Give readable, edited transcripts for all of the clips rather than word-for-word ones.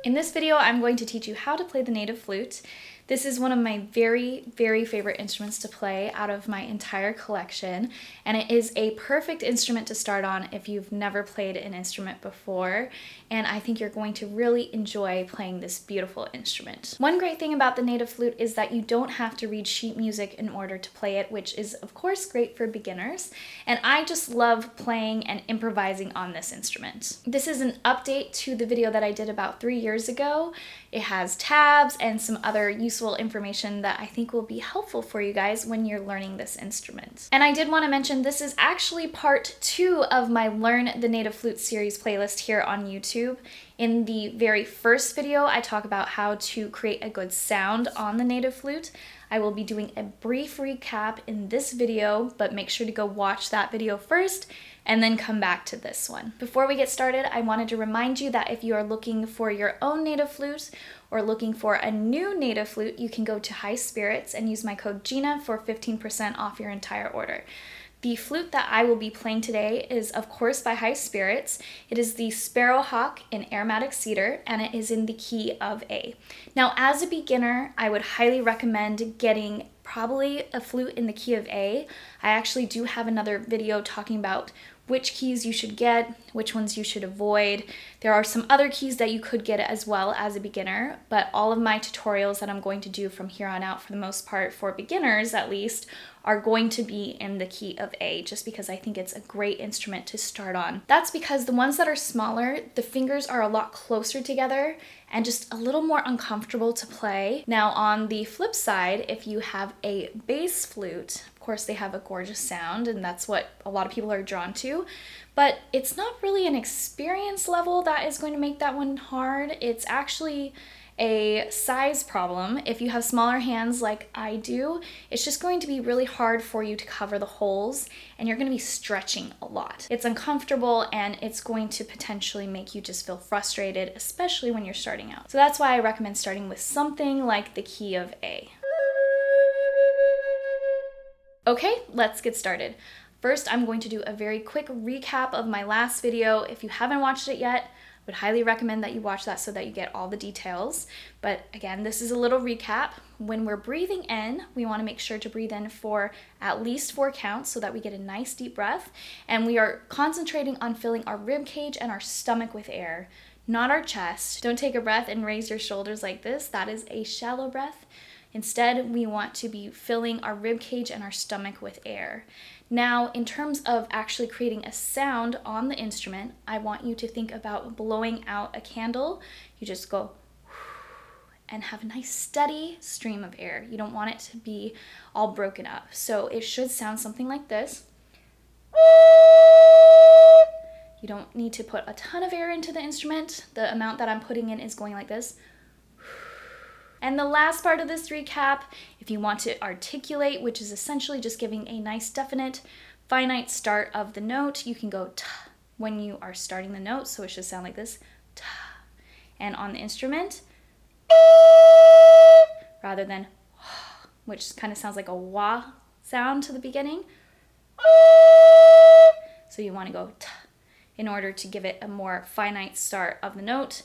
In this video, I'm going to teach you how to play the native flute. This is one of my very, very favorite instruments to play out of my entire collection, and it is a perfect instrument to start on if you've never played an instrument before, and I think you're going to really enjoy playing this beautiful instrument. One great thing about the native flute is that you don't have to read sheet music in order to play it, which is of course great for beginners, and I just love playing and improvising on this instrument. This is an update to the video that I did about 3 years ago. It has tabs and some other useful information that I think will be helpful for you guys when you're learning this instrument. And I did want to mention this is actually part 2 of my Learn the Native Flute series playlist here on YouTube. In the very first video, I talk about how to create a good sound on the native flute. I will be doing a brief recap in this video, but make sure to go watch that video first and then come back to this one. Before we get started, I wanted to remind you that if you are looking for your own native flute or looking for a new native flute, you can go to High Spirits and use my code Gina for 15% off your entire order. The flute that I will be playing today is, of course, by High Spirits. It is the Sparrowhawk in Aromatic Cedar, and it is in the key of A. Now, as a beginner, I would highly recommend getting probably a flute in the key of A. I actually do have another video talking about which keys you should get, which ones you should avoid. There are some other keys that you could get as well as a beginner, but all of my tutorials that I'm going to do from here on out, for the most part, for beginners at least, are going to be in the key of A, just because I think it's a great instrument to start on. That's because the ones that are smaller, the fingers are a lot closer together and just a little more uncomfortable to play. Now on the flip side, if you have a bass flute, of course they have a gorgeous sound and that's what a lot of people are drawn to, but it's not really an experience level that is going to make that one hard. It's actually a size problem. If you have smaller hands like I do, it's just going to be really hard for you to cover the holes and you're going to be stretching a lot. It's uncomfortable and it's going to potentially make you just feel frustrated, especially when you're starting out. So that's why I recommend starting with something like the key of A. Okay, let's get started. First, I'm going to do a very quick recap of my last video. If you haven't watched it yet, would highly recommend that you watch that so that you get all the details. But again, this is a little recap. When we're breathing in, we want to make sure to breathe in for at least 4 counts so that we get a nice deep breath. And we are concentrating on filling our rib cage and our stomach with air, not our chest. Don't take a breath and raise your shoulders like this. That is a shallow breath. Instead, we want to be filling our rib cage and our stomach with air. Now, in terms of actually creating a sound on the instrument, I want you to think about blowing out a candle. You just go and have a nice steady stream of air. You don't want it to be all broken up. So it should sound something like this. You don't need to put a ton of air into the instrument. The amount that I'm putting in is going like this. And the last part of this recap, if you want to articulate, which is essentially just giving a nice definite finite start of the note, you can go ta when you are starting the note, so it should sound like this, ta. And on the instrument, rather than which kind of sounds like a wah sound to the beginning. So you want to go ta in order to give it a more finite start of the note.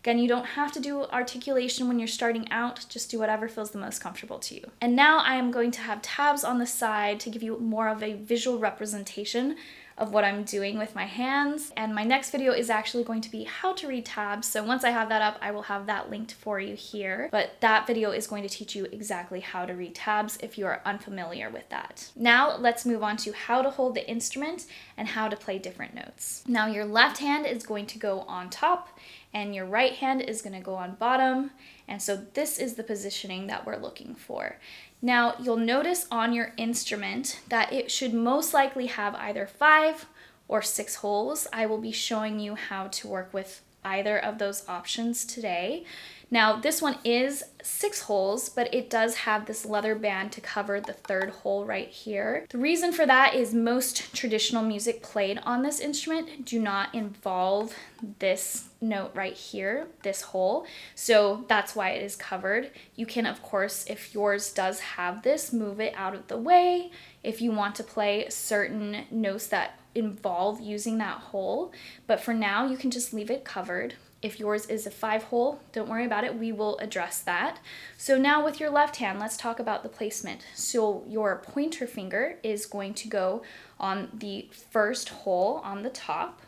Again, you don't have to do articulation when you're starting out, just do whatever feels the most comfortable to you. And now I am going to have tabs on the side to give you more of a visual representation of what I'm doing with my hands. And my next video is actually going to be how to read tabs. So once I have that up, I will have that linked for you here. But that video is going to teach you exactly how to read tabs if you are unfamiliar with that. Now let's move on to how to hold the instrument and how to play different notes. Now your left hand is going to go on top and your right hand is going to go on bottom. And so this is the positioning that we're looking for. Now you'll notice on your instrument that it should most likely have either 5 or 6 holes. I will be showing you how to work with either of those options today. Now this one is 6 holes, but it does have this leather band to cover the 3rd hole right here. The reason for that is most traditional music played on this instrument do not involve this note right here, this hole. So that's why it is covered. You can, of course, if yours does have this, move it out of the way. If you want to play certain notes that involve using that hole, but for now you can just leave it covered. If yours is a 5-hole, don't worry about it, we will address that. So now with your left hand, let's talk about the placement. So your pointer finger is going to go on the first hole on the top.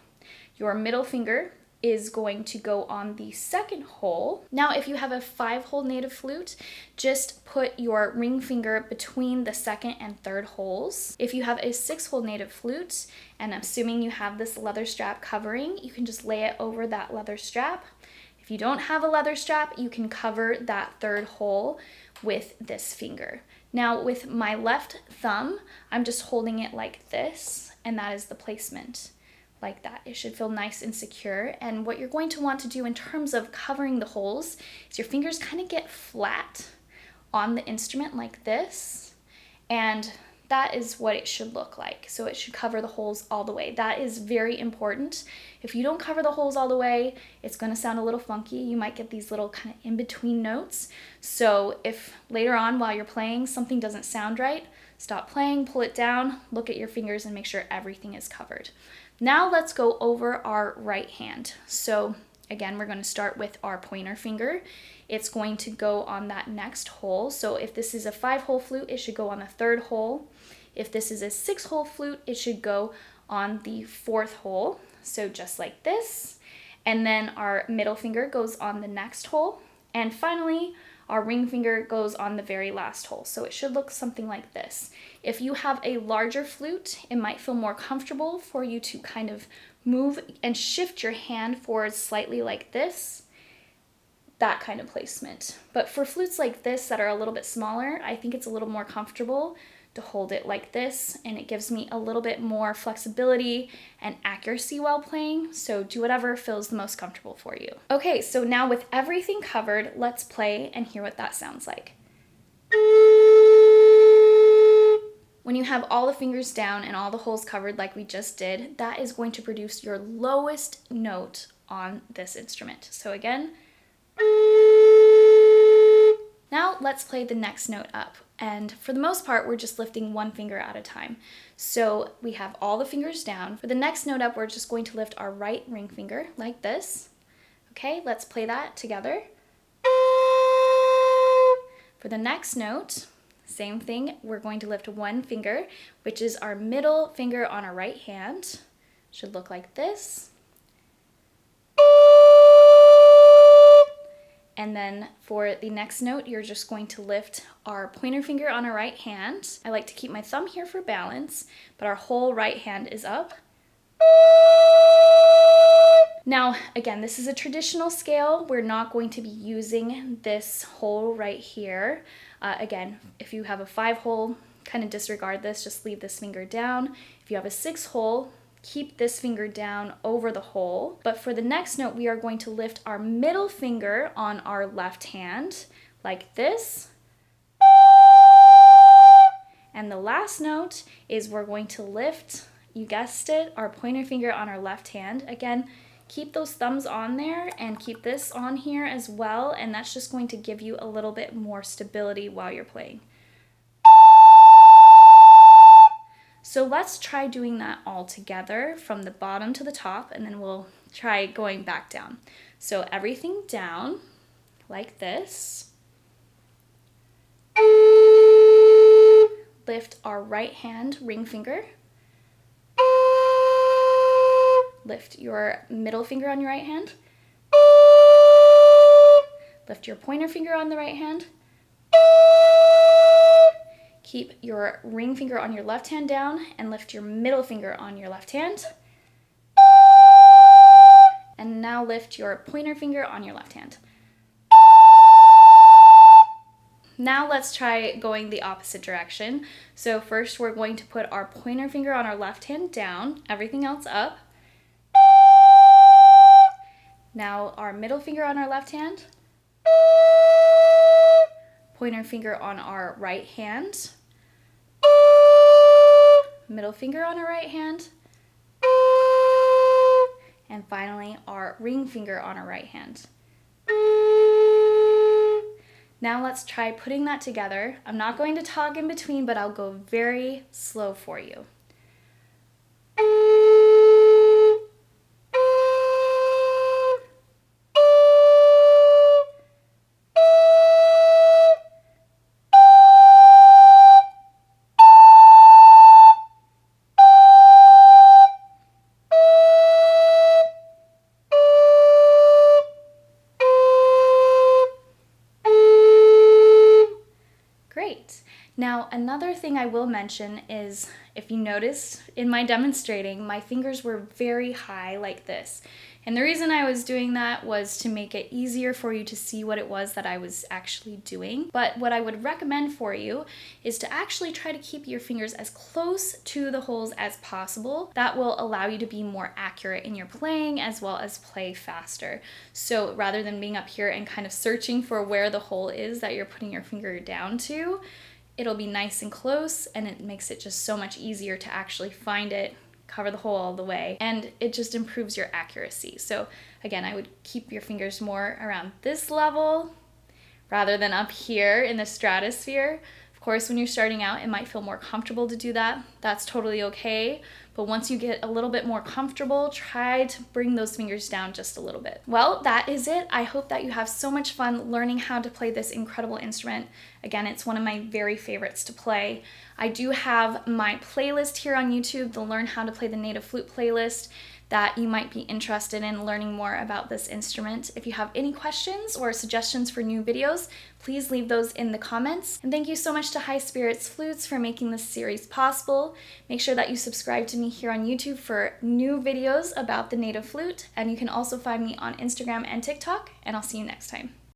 Your middle finger is going to go on the second hole. Now, if you have a 5-hole native flute, just put your ring finger between the second and third holes. If you have a 6-hole native flute, and assuming you have this leather strap covering, you can just lay it over that leather strap. If you don't have a leather strap, you can cover that third hole with this finger. Now, with my left thumb, I'm just holding it like this, and that is the placement. Like that. It should feel nice and secure. And what you're going to want to do in terms of covering the holes is your fingers kind of get flat on the instrument like this. And that is what it should look like. So it should cover the holes all the way. That is very important. If you don't cover the holes all the way, it's going to sound a little funky. You might get these little kind of in-between notes. So if later on while you're playing something doesn't sound right, stop playing, pull it down, look at your fingers and make sure everything is covered. Now let's go over our right hand. So again, we're going to start with our pointer finger. It's going to go on that next hole. So if this is a 5-hole flute, it should go on the third hole. If this is a 6-hole flute, it should go on the 4th hole. So just like this. And then our middle finger goes on the next hole. And finally, our ring finger goes on the very last hole. So it should look something like this. If you have a larger flute, it might feel more comfortable for you to kind of move and shift your hand forward slightly like this. That kind of placement. But for flutes like this that are a little bit smaller, I think it's a little more comfortable to hold it like this, and it gives me a little bit more flexibility and accuracy while playing, so do whatever feels the most comfortable for you. Okay, so now with everything covered, let's play and hear what that sounds like. When you have all the fingers down and all the holes covered like we just did, that is going to produce your lowest note on this instrument. So again, now let's play the next note up. And for the most part, we're just lifting one finger at a time. So we have all the fingers down. For the next note up, we're just going to lift our right ring finger like this. Okay, let's play that together. For the next note, same thing, we're going to lift one finger, which is our middle finger on our right hand. Should look like this. And then for the next note, you're just going to lift our pointer finger on our right hand. I like to keep my thumb here for balance, but our whole right hand is up. Now, again, this is a traditional scale. We're not going to be using this hole right here. Again, if you have a 5-hole, kind of disregard this, just leave this finger down. If you have a 6-hole, keep this finger down over the hole. But for the next note, we are going to lift our middle finger on our left hand like this. And the last note is we're going to lift, you guessed it, our pointer finger on our left hand. Again, keep those thumbs on there and keep this on here as well. And that's just going to give you a little bit more stability while you're playing. So let's try doing that all together from the bottom to the top, and then we'll try going back down. So everything down like this. Lift our right hand ring finger. Lift your middle finger on your right hand. Lift your pointer finger on the right hand. Keep your ring finger on your left hand down and lift your middle finger on your left hand. And now lift your pointer finger on your left hand. Now let's try going the opposite direction. So first we're going to put our pointer finger on our left hand down, everything else up. Now our middle finger on our left hand. Pointer finger on our right hand. Middle finger on our right hand, and finally our ring finger on our right hand. Now let's try putting that together. I'm not going to talk in between, but I'll go very slow for you. another thing I will mention is, if you noticed in my demonstrating, my fingers were very high like this. And the reason I was doing that was to make it easier for you to see what it was that I was actually doing. But what I would recommend for you is to actually try to keep your fingers as close to the holes as possible. That will allow you to be more accurate in your playing as well as play faster. So rather than being up here and kind of searching for where the hole is that you're putting your finger down to, it'll be nice and close, and it makes it just so much easier to actually find it, cover the hole all the way, and it just improves your accuracy. So again, I would keep your fingers more around this level rather than up here in the stratosphere. Of course, when you're starting out, it might feel more comfortable to do that. That's totally okay. But once you get a little bit more comfortable, try to bring those fingers down just a little bit. Well, that is it. I hope that you have so much fun learning how to play this incredible instrument. Again, it's one of my very favorites to play. I do have my playlist here on YouTube, the Learn How to Play the Native Flute playlist, that you might be interested in learning more about this instrument. If you have any questions or suggestions for new videos, please leave those in the comments. And thank you so much to High Spirits Flutes for making this series possible. Make sure that you subscribe to me here on YouTube for new videos about the native flute, and you can also find me on Instagram and TikTok, and I'll see you next time.